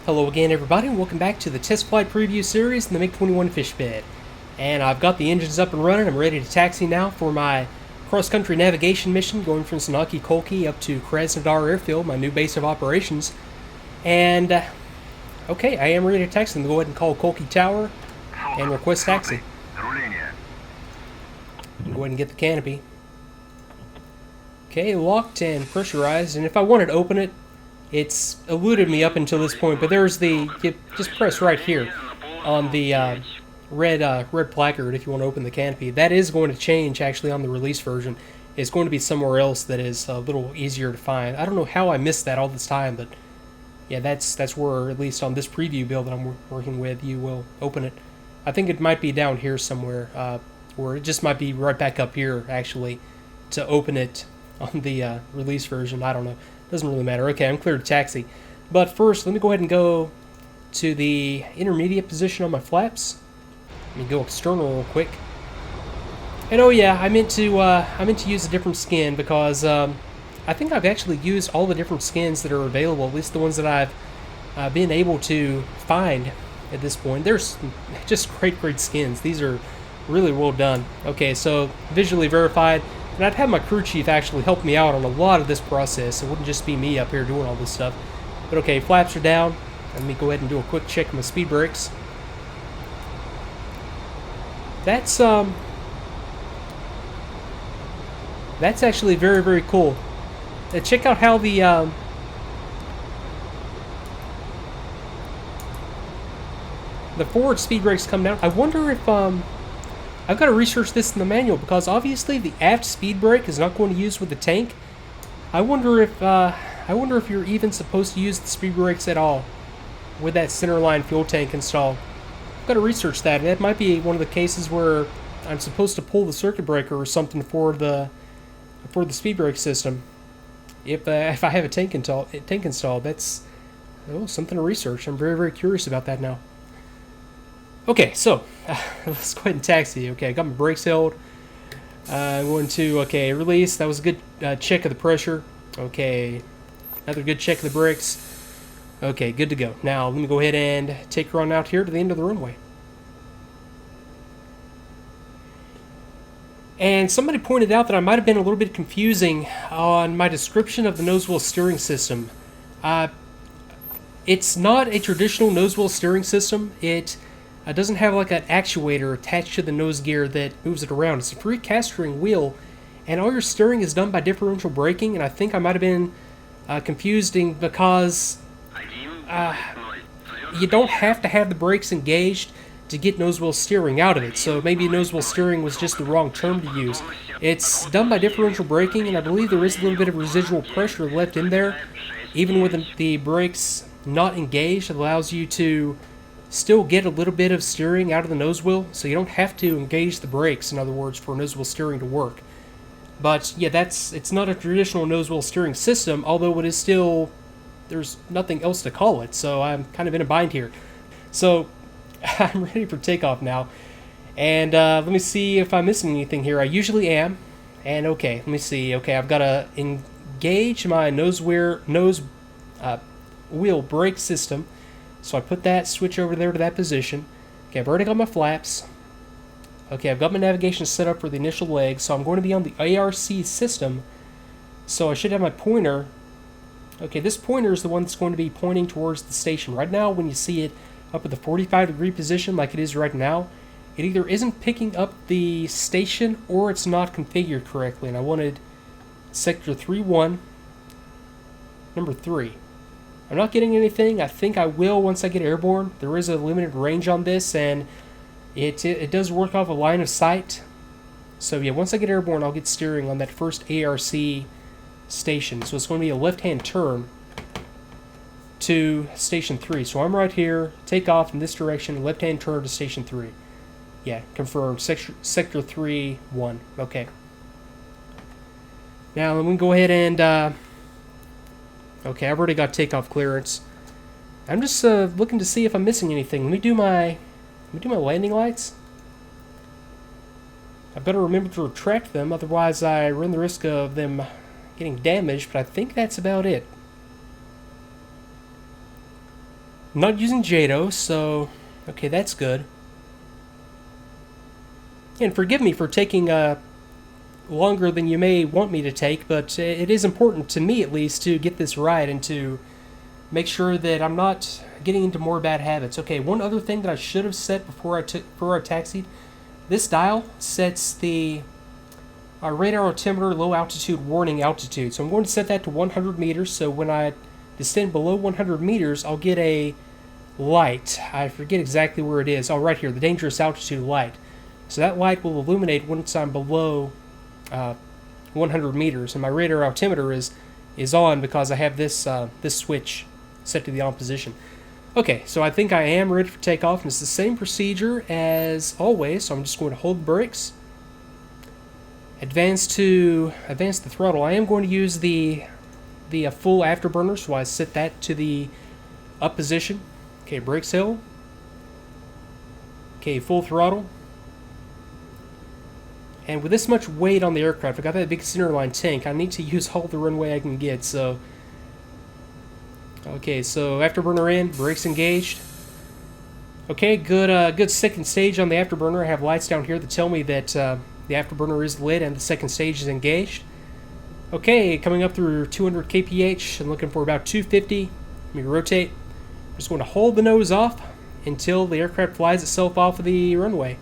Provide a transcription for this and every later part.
Hello again everybody, and welcome back to the test flight preview series in the MiG-21 Fishbed. And I've got the engines up and running. I'm ready to taxi now for my cross-country navigation mission going from Sanaki Kolki up to Krasnodar Airfield, my new base of operations. And, okay, I am ready to taxi. I'm going to go ahead and call Kolki Tower and request taxi. Go ahead and get the canopy. Okay, locked and pressurized, and if I wanted to open it, it's eluded me up until this point, but there's the, you just press right here on the red placard if you want to open the canopy. That is going to change actually on the release version. It's going to be somewhere else that is a little easier to find. I don't know how I missed that all this time, but yeah, that's where, at least on this preview build that I'm working with, you will open it. I think it might be down here somewhere, or it just might be right back up here actually to open it on the release version. I don't know. Doesn't really matter. Okay, I'm clear to taxi. But first, let me go ahead and go to the intermediate position on my flaps. Let me go external real quick. And oh yeah, I meant to use a different skin because I think I've actually used all the different skins that are available, at least the ones that I've been able to find at this point. There's just great skins. These are really well done. Okay, so visually verified. And I'd have my crew chief actually help me out on a lot of this process. It wouldn't just be me up here doing all this stuff. But okay, flaps are down. Let me go ahead and do a quick check of my speed brakes. That's actually very cool. Check out how the forward speed brakes come down. I wonder if I've got to research this in the manual because obviously the aft speed brake is not going to use with the tank. I wonder if you're even supposed to use the speed brakes at all with that centerline fuel tank installed. I've got to research that. That might be one of the cases where I'm supposed to pull the circuit breaker or something for the speed brake system. If I have a tank installed, that's something to research. I'm very curious about that now. Okay, so let's go ahead and taxi. Okay, I got my brakes held. I'm going to, okay, release. That was a good check of the pressure. Okay, another good check of the brakes. Okay, good to go. Now, let me go ahead and take her on out here to the end of the runway. And somebody pointed out that I might have been a little bit confusing on my description of the nose wheel steering system. It's not a traditional nose wheel steering system. It doesn't have like an actuator attached to the nose gear that moves it around. It's a free cast-steering wheel, and all your steering is done by differential braking, and I think I might have been confusing because you don't have to have the brakes engaged to get nose wheel steering out of it, so maybe nose wheel steering was just the wrong term to use. It's done by differential braking, and I believe there is a little bit of residual pressure left in there. Even with the brakes not engaged, it allows you to still get a little bit of steering out of the nose wheel, so you don't have to engage the brakes, in other words, for nose wheel steering to work. But yeah, it's not a traditional nose wheel steering system, although it is still, there's nothing else to call it, so I'm kind of in a bind here. So I'm ready for takeoff now, and let me see if I'm missing anything here. I usually am, and okay, let me see. Okay, I've got to engage my nose wheel brake system. So I put that switch over there to that position. Okay, I've already got my flaps. Okay, I've got my navigation set up for the initial leg, so I'm going to be on the ARC system. So I should have my pointer. Okay, this pointer is the one that's going to be pointing towards the station. Right now, when you see it up at the 45-degree position like it is right now, it either isn't picking up the station or it's not configured correctly. And I wanted sector 3-1, number 3. I'm not getting anything. I think I will once I get airborne. There is a limited range on this, and it does work off a line of sight. So yeah, once I get airborne, I'll get steering on that first ARC station. So it's going to be a left-hand turn to Station 3. So I'm right here, take off in this direction, left-hand turn to Station 3. Yeah, confirmed. Sector 3-1. Okay. Now let me go ahead and okay, I've already got takeoff clearance. I'm just looking to see if I'm missing anything. Let me do my landing lights. I better remember to retract them, otherwise I run the risk of them getting damaged, but I think that's about it. Not using JADO, so okay, that's good. And forgive me for taking longer than you may want me to take, but it is important to me at least to get this right and to make sure that I'm not getting into more bad habits. Okay, one other thing that I should have set before I taxied. This dial sets the radar altimeter low altitude warning altitude. So I'm going to set that to 100 meters. So when I descend below 100 meters, I'll get a light. I forget exactly where it is. Oh, right here, the dangerous altitude light. So that light will illuminate once I'm below 100 meters, and my radar altimeter is on because I have this this switch set to the on position. Okay, so I think I am ready for takeoff, and it's the same procedure as always. So I'm just going to hold the brakes, advance the throttle. I am going to use the full afterburner, so I set that to the up position. Okay, brakes held. Okay, full throttle. And with this much weight on the aircraft, I got that big centerline tank. I need to use all the runway I can get. So, okay, so afterburner in, brakes engaged. Okay, good second stage on the afterburner. I have lights down here that tell me that the afterburner is lit and the second stage is engaged. Okay, coming up through 200 kph. I'm looking for about 250. Let me rotate. I'm just going to hold the nose off until the aircraft flies itself off of the runway.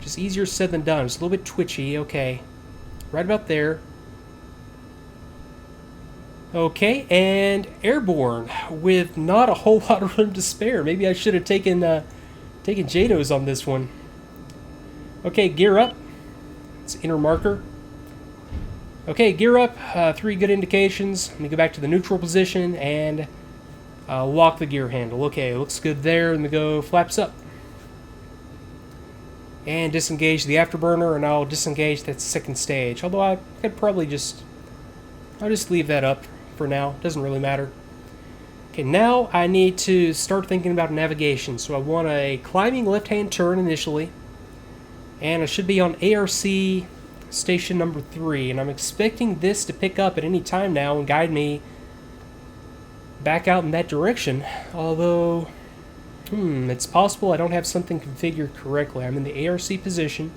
Just easier said than done. It's a little bit twitchy. Okay, right about there. Okay, and airborne with not a whole lot of room to spare. Maybe I should have taken JADOs on this one. Okay, gear up. It's inner marker. Okay, gear up. 3 good indications. Let me go back to the neutral position and lock the gear handle. Okay, looks good there. Let me go flaps up. And disengage the afterburner, and I'll disengage that second stage. Although I could probably I'll just leave that up for now. Doesn't really matter. Okay, now I need to start thinking about navigation. So I want a climbing left-hand turn initially, and I should be on ARC station number 3, and I'm expecting this to pick up at any time now and guide me back out in that direction. Although, it's possible I don't have something configured correctly. I'm in the ARC position.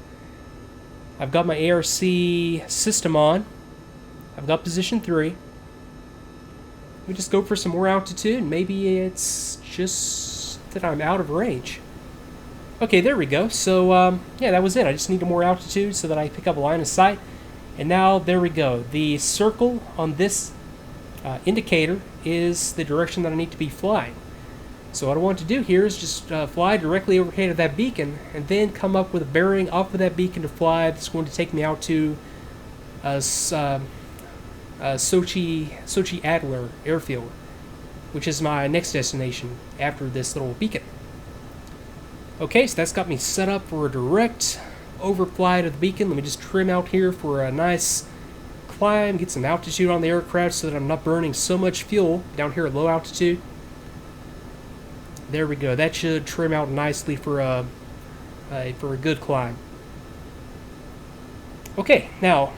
I've got my ARC system on. I've got position 3. We just go for some more altitude. Maybe it's just that I'm out of range. Okay, there we go. So, yeah, that was it. I just need more altitude so that I pick up a line of sight. And now, there we go. The circle on this indicator is the direction that I need to be flying. So what I want to do here is just fly directly overhead of that beacon and then come up with a bearing off of that beacon to fly. That's going to take me out to Sochi Adler Airfield, which is my next destination after this little beacon. Okay, so that's got me set up for a direct overflight of the beacon. Let me just trim out here for a nice climb, get some altitude on the aircraft so that I'm not burning so much fuel down here at low altitude. There we go. That should trim out nicely for a good climb. Okay, now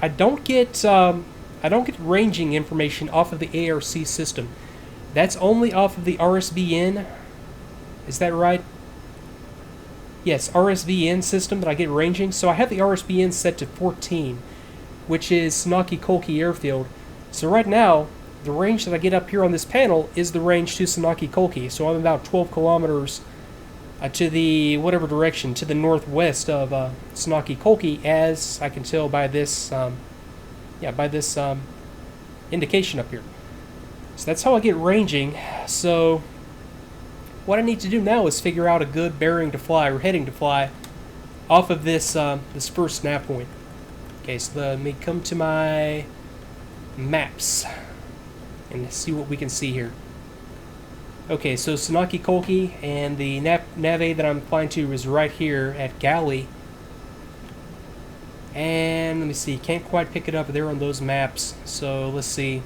I don't get ranging information off of the ARC system. That's only off of the RSVN. Is that right? Yes, RSVN system that I get ranging. So I have the RSVN set to 14, which is Senaki-Kolki Airfield. So right now, the range that I get up here on this panel is the range to Senaki-Kolki. So I'm about 12 kilometers to the whatever direction, to the northwest of Senaki-Kolki, as I can tell by this, indication up here. So that's how I get ranging. So what I need to do now is figure out a good bearing to fly, or heading to fly, off of this this first nav point. Okay, so let me come to my maps and see what we can see here. Okay, so Senaki-Kolki, and the nav aid that I'm flying to is right here at Gali. And let me see, can't quite pick it up there on those maps. So let's see.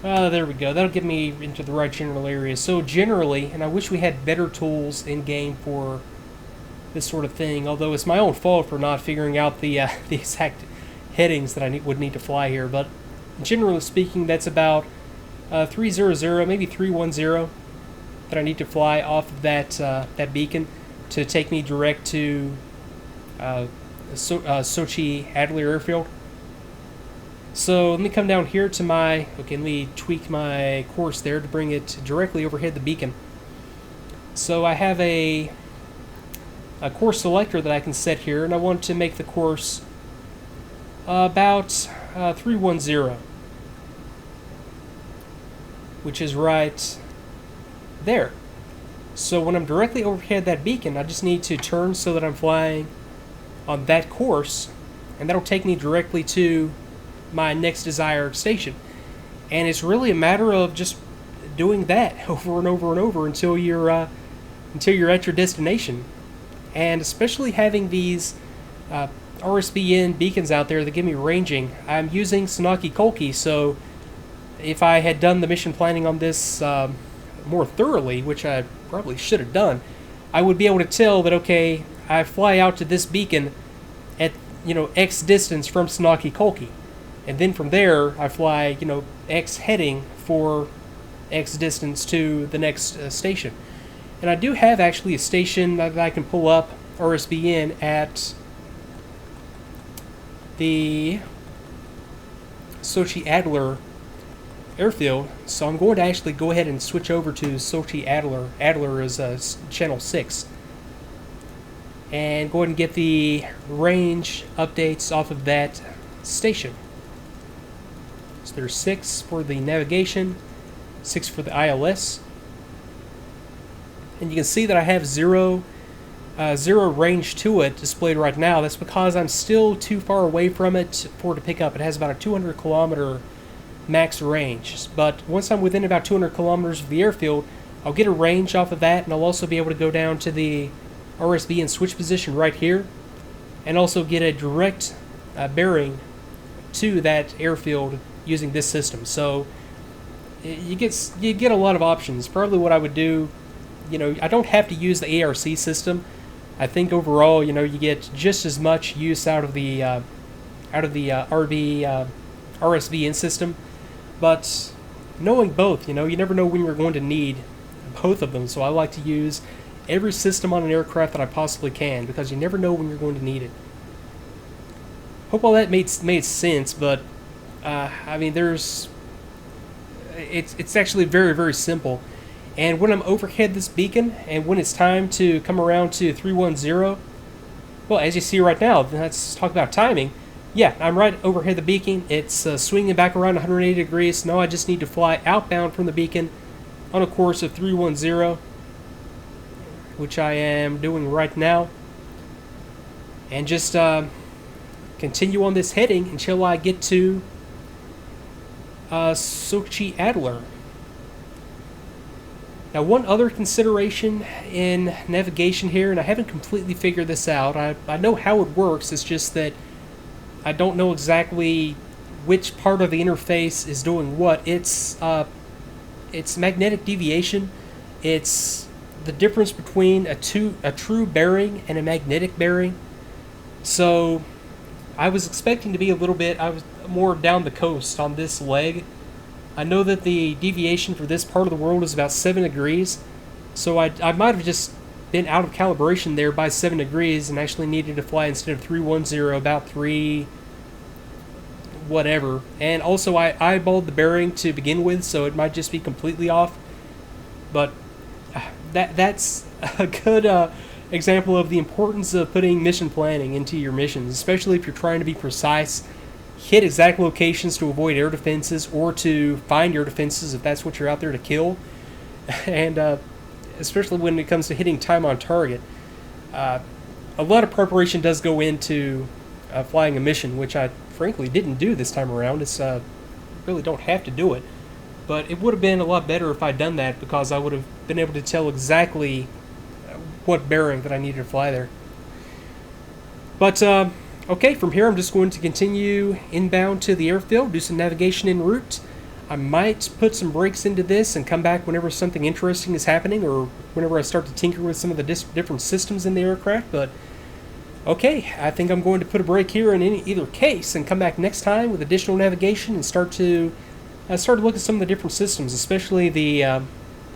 There we go. That'll get me into the right general area. So generally, and I wish we had better tools in game for this sort of thing, although it's my own fault for not figuring out the exact headings that I would need to fly here. But generally speaking, that's about 300, maybe 310 that I need to fly off of that beacon to take me direct to Sochi Adler Airfield. So let me come down here to my, okay, let me tweak my course there to bring it directly overhead the beacon. So I have a course selector that I can set here, and I want to make the course about 310, which is right there. So when I'm directly overhead that beacon, I just need to turn so that I'm flying on that course, and that'll take me directly to my next desired station. And it's really a matter of just doing that over and over and over until you're at your destination. And especially having these RSBN beacons out there that give me ranging. I'm using Sanaki Kolki, so if I had done the mission planning on this more thoroughly, which I probably should have done, I would be able to tell that, okay, I fly out to this beacon at, X distance from Sanaki Kolki. And then from there, I fly, X heading for X distance to the next station. And I do have actually a station that I can pull up RSBN at the Sochi Adler Airfield. So I'm going to actually go ahead and switch over to Sochi Adler. Adler is channel 6. And go ahead and get the range updates off of that station. So there's 6 for the navigation, 6 for the ILS. And you can see that I have zero range to it displayed right now. That's because I'm still too far away from it for it to pick up. It has about a 200 kilometer max range. But once I'm within about 200 kilometers of the airfield, I'll get a range off of that, and I'll also be able to go down to the RSB and switch position right here, and also get a direct bearing to that airfield using this system. So you get a lot of options. Probably what I would do, I don't have to use the ARC system. I think overall, you get just as much use out of the RSVN system. But knowing both, you never know when you're going to need both of them. So I like to use every system on an aircraft that I possibly can, because you never know when you're going to need it. Hope all that made sense, but I mean, it's actually very, very simple. And when I'm overhead this beacon, and when it's time to come around to 310, well, as you see right now, let's talk about timing. Yeah, I'm right overhead the beacon. It's swinging back around 180 degrees. Now I just need to fly outbound from the beacon on a course of 310, which I am doing right now. And just continue on this heading until I get to Sochi Adler. Now, one other consideration in navigation here, and I haven't completely figured this out. I know how it works. It's just that I don't know exactly which part of the interface is doing what. It's magnetic deviation. It's the difference between a true bearing and a magnetic bearing. So I was expecting to be I was more down the coast on this leg. I know that the deviation for this part of the world is about 7 degrees, so I might have just been out of calibration there by 7 degrees and actually needed to fly instead of 310 about 3 whatever. And also I eyeballed the bearing to begin with, so it might just be completely off. But that's a good example of the importance of putting mission planning into your missions, especially if you're trying to be precise, hit exact locations to avoid air defenses, or to find air defenses if that's what you're out there to kill. And especially when it comes to hitting time on target, a lot of preparation does go into flying a mission, which I frankly didn't do this time around. It's really don't have to do it, but it would have been a lot better if I'd done that, because I would have been able to tell exactly what bearing that I needed to fly there. But okay, from here I'm just going to continue inbound to the airfield, do some navigation en route. I might put some brakes into this and come back whenever something interesting is happening, or whenever I start to tinker with some of the different systems in the aircraft. But okay, I think I'm going to put a brake here in either case and come back next time with additional navigation and start to I started looking at some of the different systems, especially the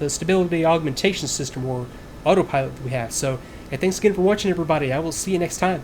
stability augmentation system or autopilot that we have. So, thanks again for watching, everybody. I will see you next time.